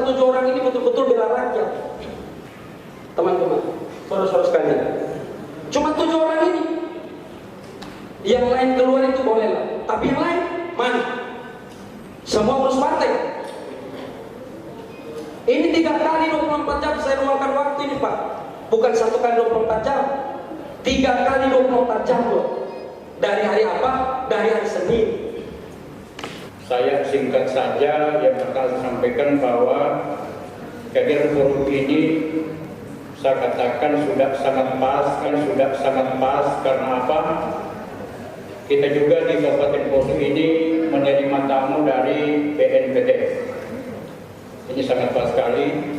7 orang ini betul-betul bela rakyat. Teman-teman, saudara-saudara sekalian, cuma 7 orang ini. Yang lain keluar itu bolehlah, tapi yang lain mana? Semua urus partai. Ini 3 kali 24 jam saya luangkan waktu ini, Pak. Bukan 1 kali 24 jam, 3 kali 24 jam loh. Dari hari apa? Dari hari Senin. Saya singkat saja yang akan sampaikan bahwa kehadiran forum ini saya katakan sudah sangat pas, karena apa? Kita juga di Kabupaten Poso ini menerima tamu dari BNPT. Ini sangat pas sekali,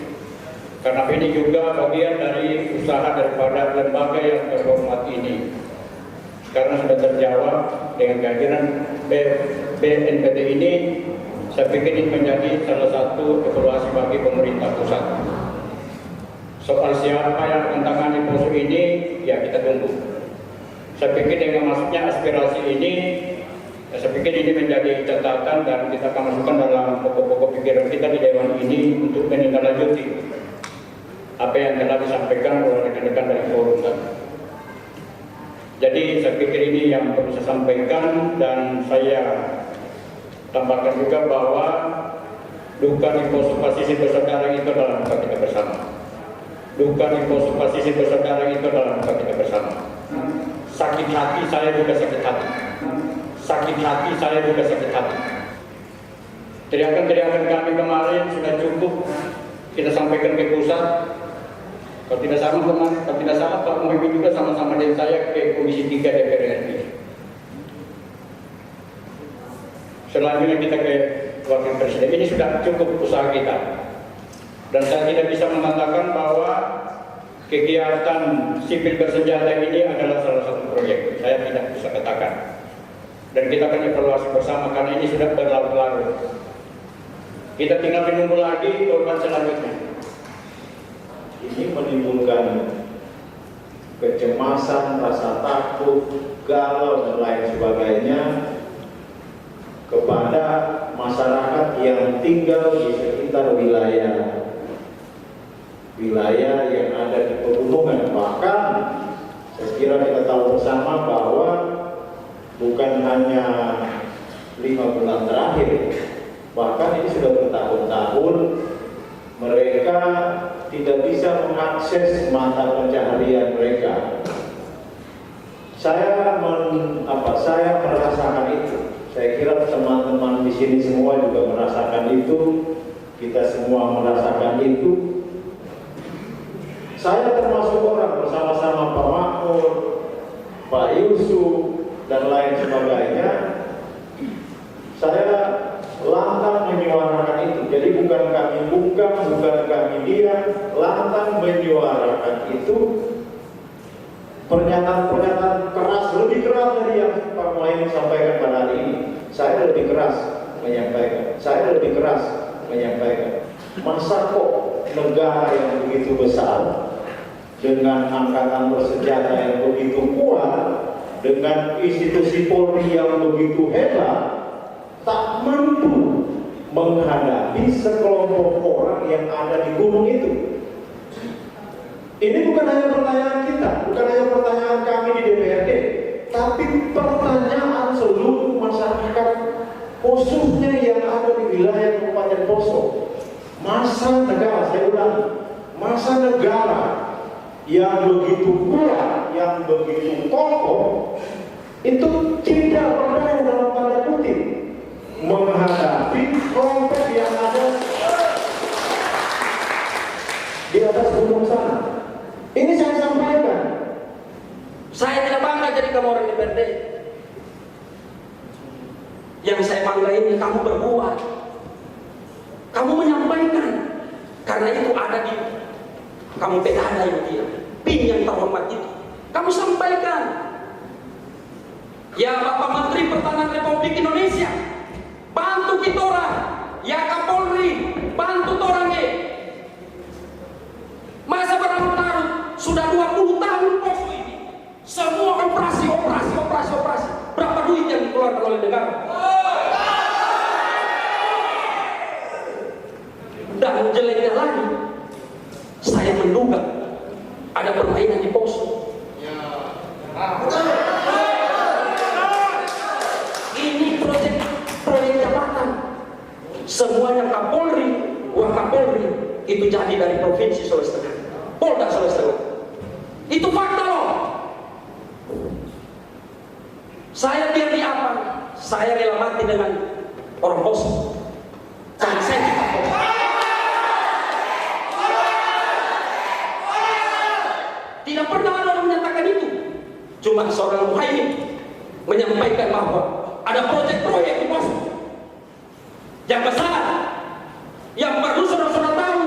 karena ini juga bagian dari usaha daripada lembaga yang terhormat ini. Karena sudah terjawab dengan kehadiran BNPT ini, saya pikir ini menjadi salah satu evaluasi bagi pemerintah pusat. Soal siapa yang menangani Poso ini, ya kita tunggu. Saya pikir dengan masuknya aspirasi ini, saya pikir ini menjadi catatan dan kita akan masukkan dalam pokok-pokok pikiran kita di Dewan ini untuk menindaklanjuti apa yang telah disampaikan oleh rekan-rekan dari forum tadi. Jadi saya pikir ini yang perlu saya sampaikan, dan saya tambahkan juga bahwa duka di Poso Pasisir bersaudara itu adalah duka kita bersama. Duka di Poso Pasisir bersaudara itu adalah duka kita bersama. Sakit hati saya juga sakit hati. Sakit hati saya juga sakit hati. Teriakan-teriakan kami kemarin sudah cukup kita sampaikan ke pusat. Kalau tidak salah Pak Muhyiddin juga sama-sama dengan saya ke Komisi 3 DPR RI. Selanjutnya kita ke Wakil Presiden. Ini sudah cukup usaha kita. Dan saya tidak bisa mengatakan bahwa kegiatan sipil bersenjata ini adalah salah satu proyek. Saya tidak bisa katakan. Dan kita akan evaluasi bersama karena ini sudah berlarut-larut. Kita tinggal menunggu lagi korban selanjutnya. Ini menimbulkan kecemasan, rasa takut, galau dan lain sebagainya kepada masyarakat yang tinggal di sekitar wilayah yang ada di pegunungan. Bahkan saya kira kita tahu bersama bahwa bukan hanya 5 bulan terakhir, bahkan ini sudah bertahun-tahun mereka tidak bisa mengakses mata pencaharian mereka. Saya merasakan itu. Saya kira teman-teman di sini semua juga merasakan itu. Kita semua merasakan itu. Saya termasuk orang bersama-sama Pak Makmur, Pak Yusuf dan lain sebagainya. Saya lantang menyuarakan itu. Jadi bukan kami bungkam, bukan kami diam, lantang menyuarakan itu. Pernyataan-pernyataan keras, lebih keras dari yang Pak Muhyiddin sampaikan pada hari ini. Saya lebih keras menyampaikan. Masa kok negara yang begitu besar, dengan angkatan bersenjata yang begitu kuat, dengan institusi Polri yang begitu hebat, tak mampu menghadapi sekelompok orang yang ada di gunung itu. Ini bukan hanya pertanyaan kita, bukan hanya pertanyaan kami di DPRD, tapi pertanyaan seluruh masyarakat, khususnya yang ada di wilayah Kabupaten Poso. Masa negara, saya ulangi, masa negara yang begitu kuat, yang begitu kokoh, itu tidak berdaya dalam tanda kutip menghadapi kelompok yang ada di atas gunung sana. Ini saya sampaikan. Saya tidak bangga jadi kamu orang DPRD. Yang saya bangga ini kamu berbuat, kamu menyampaikan, karena itu ada di kamu PKD itu, PIN yang terhormat itu. Kamu sampaikan, ya Bapak Menteri Pertahanan Republik Indonesia, bantu kita orang, ya Kapolri, bantu orang ini. Masa berlarut-larut, sudah 20 tahun Poso ini, semua operasi. Berapa duit yang dikeluarkan oleh negara? Dan menduga ada permainan di Poso. Ini proyek jabatan. Semuanya Kapolri, Wakapolri itu jadi dari Provinsi Sulawesi Tengah, Polda Sulawesi Tengah. Itu fakta loh. Saya biar di apa? Saya rela mati dengan orang Poso. Karena saya cinta Poso. Tidak pernah ada orang menyatakan itu. Cuma seorang Muhaimin menyampaikan bahwa ada proyek-proyek di Poso yang besar, yang perlu saudara-saudara tahu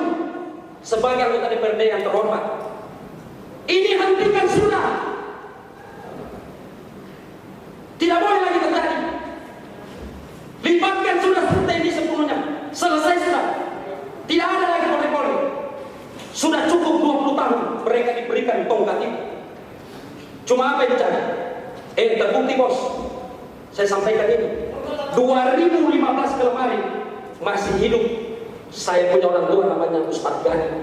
sebagai anggota DPRD yang terhormat. Ini hentikan sudah. Tidak boleh lagi terjadi. Libatkan sudah TNI sepenuhnya. Selesai sudah. Tidak ada lagi Polri-Polri. Sudah cukup 20 tahun mereka diberikan tongkat itu. Cuma apa yang dicari? Terbukti bos. Saya sampaikan ini. 2015 kemarin masih hidup. Saya punya orang tua namanya Ustadz Gani.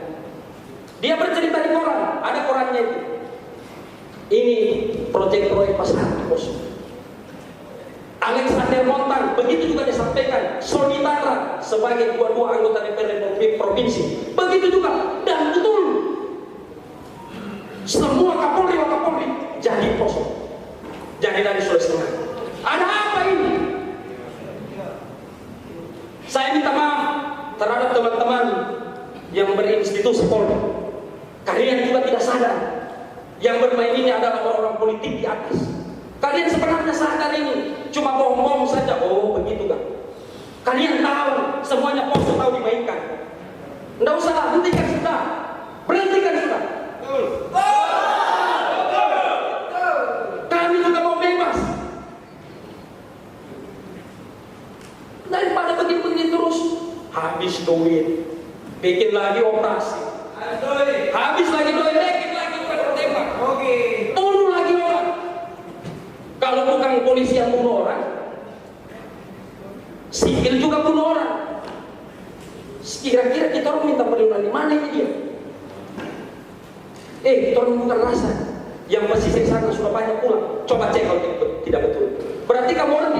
Dia bercerita di koran, ada korannya itu. Ini proyek-proyek pasar bos. Alexander Montan, begitu juga disampaikan. Sony Tara sebagai dua-dua anggota DPRD provinsi, begitu juga. Dan betul, semua Kapolri Wakapolri jadi Poso, jadi dari Sulawesi Tengah. Ada apa ini? Saya minta maaf terhadap teman-teman yang berinstitusi Polri. Kalian juga tidak sadar yang bermain ini adalah orang-orang politik di atas. Kalian sebenarnya sadar ini cuma bohong-bohong saja. Oh begitu kan? Kalian tahu semuanya Poso tahu dimainkan. Tidak usah lah, hentikan sudah, berhentikan sudah. Kami juga mau bebas. Daripada begini-begini terus, habis duit, bikin lagi operasi, habis lagi duit, bikin lagi operasi tembak, bunuh lagi orang. Kalau bukan polisi yang bunuh orang, sipil juga bunuh orang. Kira-kira kita orang minta perlindungan di mana ini dia? Kita orang bukan rasa. Yang pesisir sana sudah banyak pulang. Coba cek kalau tidak betul. Berarti kamu orang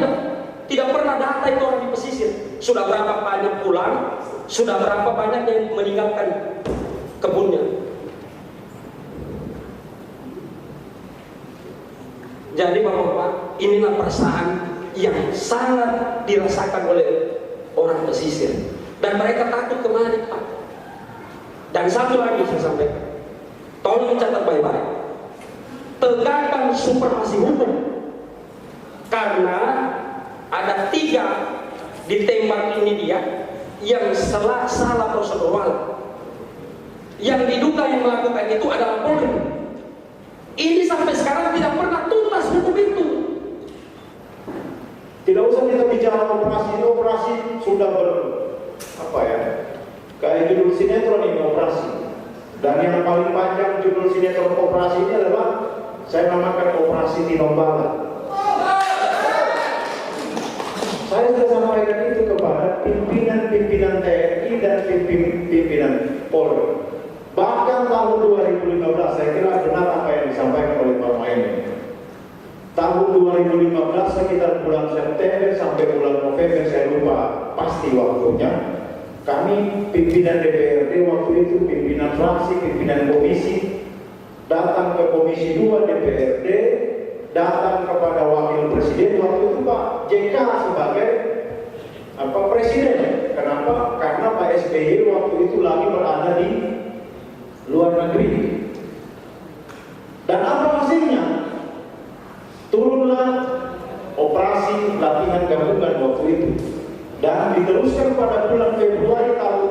tidak pernah data itu orang di pesisir. Sudah berapa banyak pulang, sudah berapa banyak yang meninggalkan kebunnya. Jadi Bapak-Bapak, inilah perasaan yang sangat dirasakan oleh orang pesisir. Dan mereka takut kemana Pak. Dan satu lagi saya sampaikan, tolong catat baik-baik, tegakkan supremasi hukum. Karena ada 3 ditembak ini dia yang salah prosedural. Yang diduga yang melakukan itu adalah Polri. Ini sampai sekarang tidak pernah tuntas hukum itu. Tidak usah kita bicara operasi sudah kayak judul sinetron ini operasi. Dan yang paling panjang judul sinetron operasi ini adalah saya namakan operasi Tinombala. Saya sudah sampaikan itu kepada pimpinan TNI dan pimpinan Polri. Bahkan tahun 2015 saya kira benar apa yang disampaikan oleh Pak Muhaimin. Tahun 2015 sekitar bulan September sampai bulan November, saya lupa pasti waktunya, kami pimpinan DPRD waktu itu, pimpinan fraksi, pimpinan komisi, datang ke Komisi 2 DPRD, datang kepada Wakil Presiden waktu itu Pak JK sebagai Presiden. Kenapa? Karena Pak SBY waktu itu lagi berada di luar negeri. Dan apa hasilnya? Turunlah operasi latihan gabungan waktu itu. Dan diteruskan pada bulan Februari tahun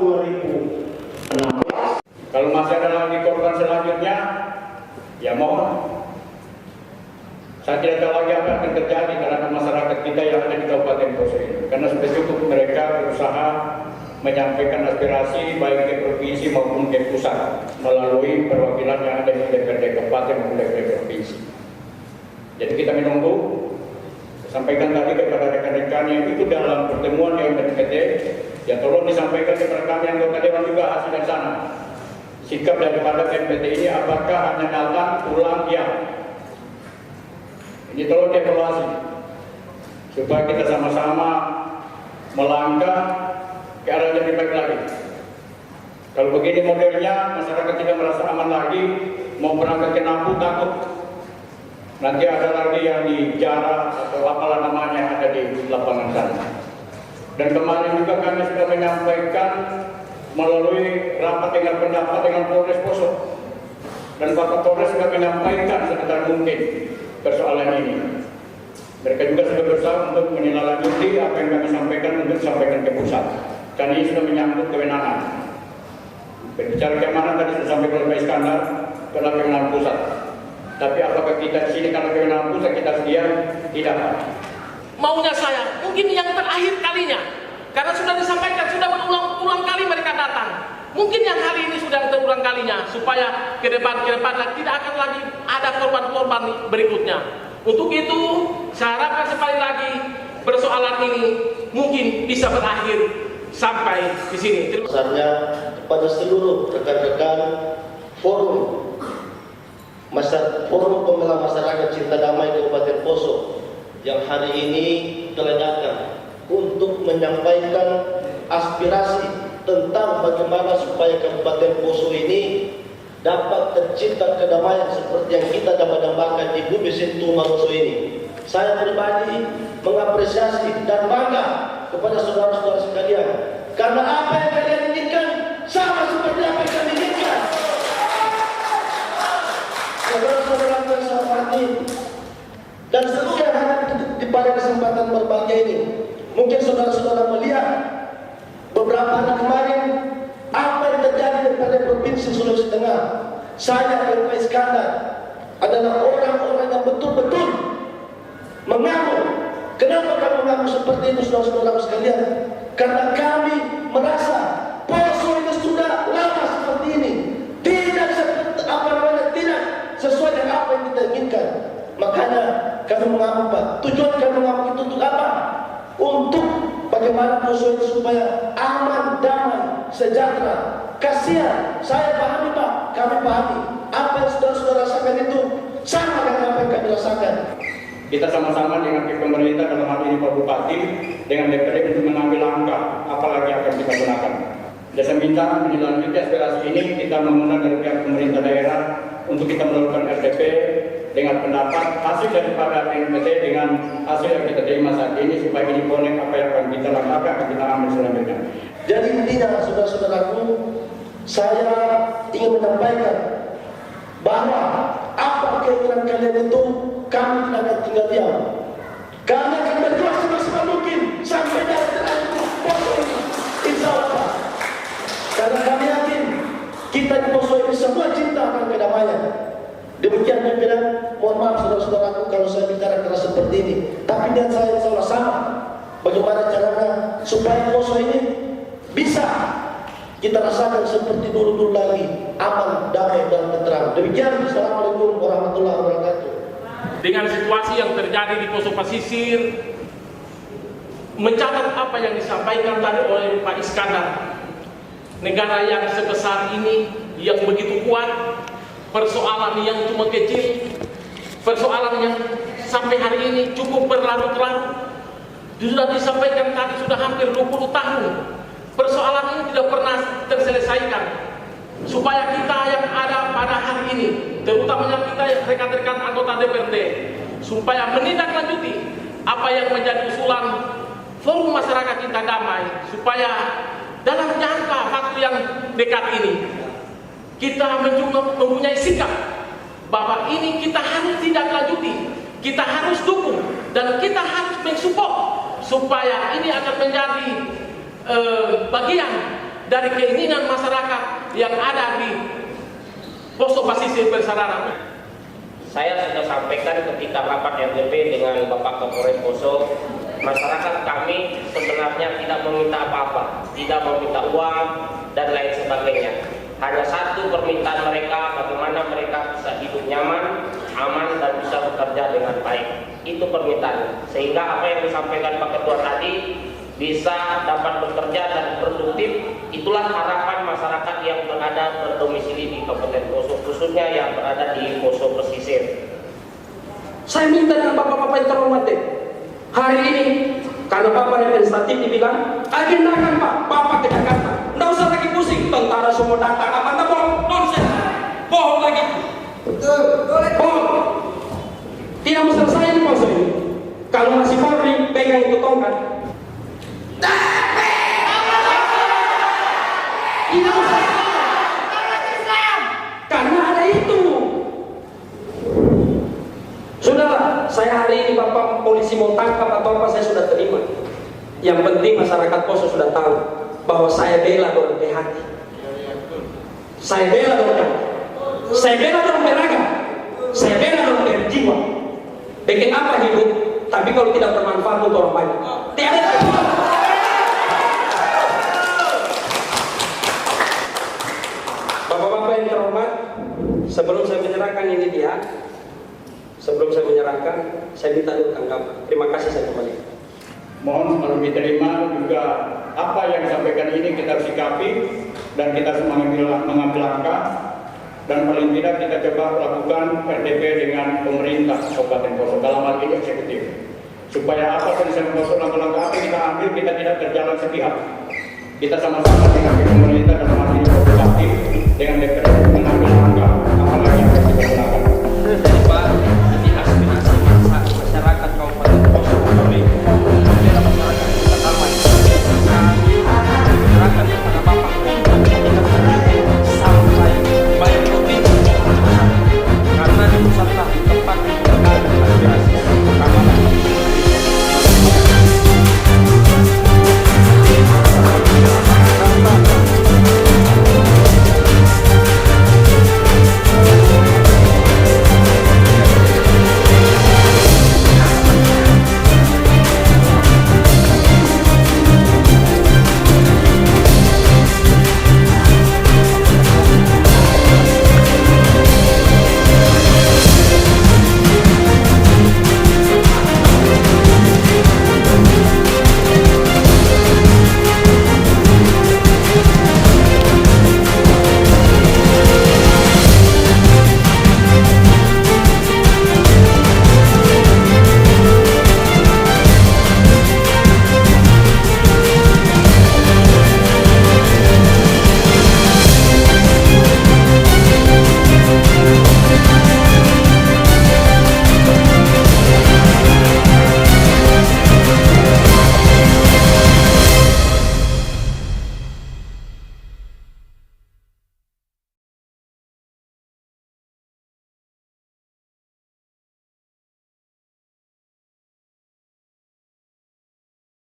2016. Kalau masih ada lagi korban selanjutnya, ya mohon. Saya tidak tahu lagi apa yang akan terjadi terhadap masyarakat kita yang ada di Kabupaten Poso ini. Karena sudah cukup mereka berusaha menyampaikan aspirasi baik ke provinsi maupun ke pusat melalui perwakilan yang ada di DPRD Kabupaten maupun DPRD Provinsi. Jadi kita menunggu. Sampaikan tadi kepada rekan-rekan yang ikut dalam pertemuan yang BNPT, ya tolong disampaikan kepada kami anggota dewan juga hasil dari sana. sikap daripada KNPT ini apakah hanya datang pulang diam. Ini tolong dievaluasi supaya kita sama-sama melangkah ke arah yang lebih baik lagi. Kalau begini modelnya, masyarakat tidak merasa aman lagi, mau berangkat ke Nampu takut. Nanti ada lagi yang di Jara atau apalah namanya ada di lapangan sana. Dan kemarin juga kami sudah menyampaikan melalui rapat dengan pendapat dengan Polres Poso. Dan Bapak Polres juga menyampaikan sekitar mungkin persoalan ini. Mereka juga sudah berusaha untuk menindaklanjuti apa yang kami sampaikan untuk disampaikan ke pusat. Dan ini sudah menyangkut kewenangan. Berbicara keamanan tadi sudah sampaikan oleh Pak Iskandar adalah kewenangan pusat. Tapi apakah kita di sini karena kewenangan pusat kita sedia? Tidak. Maunya saya, mungkin yang terakhir kalinya, karena sudah disampaikan, sudah berulang-ulang kali mereka datang. Mungkin yang hari ini sudah terulang kalinya, supaya ke depan tidak akan lagi ada korban-korban berikutnya. Untuk itu, saya harapkan sekali lagi persoalan ini mungkin bisa berakhir sampai di sini. Besarnya kepada seluruh rekan-rekan forum pembela masyarakat cinta damai Kabupaten Poso yang hari ini telah datang untuk menyampaikan aspirasi tentang bagaimana supaya Kabupaten Poso ini dapat tercipta kedamaian seperti yang kita dambakan di Bumi Sentuh Maroso ini. Saya pribadi mengapresiasi dan bangga kepada saudara-saudara sekalian karena apa yang kalian inginkan sama seperti apa yang kami inginkan. Saudara-saudara yang saya hormati dan seluruh yang hadir pada kesempatan berbahagia ini, mungkin saudara-saudara melihat beberapa hari kemarin apa yang terjadi pada Provinsi Sulawesi Tengah. Saya dan Pak Iskandar adalah orang-orang yang betul-betul mengamuk. Kenapa kami mengamuk seperti itu, saudara-saudara sekalian? Karena kami merasa Poso ini sudah lama seperti ini, tidak sesuai dengan apa yang kita inginkan. Makanya kami mengamuk, Pak. Tujuan kami mengamuk itu untuk apa? Untuk bagaimana Poso ini supaya aman, damai, sejahtera. Kasihan, saya pahami, Pak. Kami pahami apa yang saudara-saudara rasakan itu sama dengan apa yang kami rasakan. Kita sama-sama dengan pemerintah dalam hal ini Pak Bupati dengan DPD untuk mengambil langkah apalagi akan kita gunakan. Dan saya minta menindaklanjuti aspirasi ini kita mengundang dari pihak pemerintah daerah untuk kita melakukan RDP dengan pendapat hasil daripada KNPT dengan hasil yang kita terima saat ini supaya ini boleh apa yang akan kita lakukan akan kita ambil selanjutnya. Jadi intinya saudara-saudaraku, saya ingin menyampaikan bahwa apa keinginan kalian itu kami tidak akan tinggal diam. Kami akan berjuang semaksimal mungkin sampai dari terakhir Poso ini, insya Allah. Karena kami yakin kita di Poso ini semua cinta akan kedamaian. Demikian pimpinan, mohon maaf saudara-saudaraku kalau saya bicara keras seperti ini. Tapi niat saya insya Allah sama. Bagaimana caranya supaya Poso ini bisa kita rasakan seperti dulu-dulu lagi, aman, damai, dan tenteram. Demikian, Assalamualaikum warahmatullahi wabarakatuh. Dengan situasi yang terjadi di Poso Pasisir, mencatat apa yang disampaikan tadi oleh Pak Iskandar, negara yang sebesar ini, yang begitu kuat, persoalan yang cuma kecil, persoalan yang sampai hari ini cukup berlarut-larut, sudah disampaikan tadi sudah hampir 20 tahun. Persoalan ini tidak pernah terselesaikan. Supaya kita yang ada pada hari ini, terutamanya kita rekan-rekan anggota DPRD, supaya menindaklanjuti apa yang menjadi usulan Forum Masyarakat Cinta Damai, supaya dalam jangka waktu yang dekat ini kita mempunyai sikap bahwa ini kita harus tindaklanjuti, kita harus dukung, dan kita harus mensupport supaya ini akan menjadi bagian dari keinginan masyarakat yang ada di Poso Pasisir Bersaudara. Saya sudah sampaikan ketika rapat RDP dengan Bapak Kapolres Poso, masyarakat kami sebenarnya tidak meminta apa-apa, tidak meminta uang dan lain sebagainya. Hanya satu permintaan mereka, bagaimana mereka bisa hidup nyaman, aman, dan bisa bekerja dengan baik. Itu permintaan. Sehingga apa yang disampaikan Pak Ketua tadi bisa dapat bekerja dan produktif. Itulah harapan masyarakat bapak yang berada berdomisili di Kabupaten Poso, khususnya yang berada di Poso Pesisir. Saya minta dengan bapak-bapak yang terhormat deh, hari ini karena bapak representatif dibilang agendakan Pak, bapak ke Jakarta, nggak usah lagi pusing, tentara semua datang apa nggak bohong, nonsen, bohong lagi, bohong, tidak mau selesai di Poso ini. Kalau masih Polri pegang itu tongkat, tidak usah, karena ada itu. Sudahlah, saya hari ini bapak polisi mau tangkap atau apa saya sudah terima. Yang penting masyarakat Poso sudah tahu bahwa saya bela dorong hati, saya bela dorong, saya bela dorong raga, saya bela dorong jiwa. Bikin apa hidup? Tapi kalau tidak bermanfaat untuk orang banyak, tidak ada. Bapak-bapak yang terhormat, sebelum saya menyerahkan ini dia. Sebelum saya menyerahkan, saya minta dulu tanggapan. Terima kasih, saya kembali. Mohon kalau diterima juga apa yang disampaikan ini kita sikapi dan kita mengambil langkah, dan paling tidak kita coba lakukan RDP dengan pemerintah Kabupaten Poso dalam hal ini eksekutif, supaya apa yang bisa Poso langkah-langkah apa kita ambil kita tidak terjalan sepihak. Kita sama-sama dengan pemerintah dalam hal ini eksekutif dengan DPR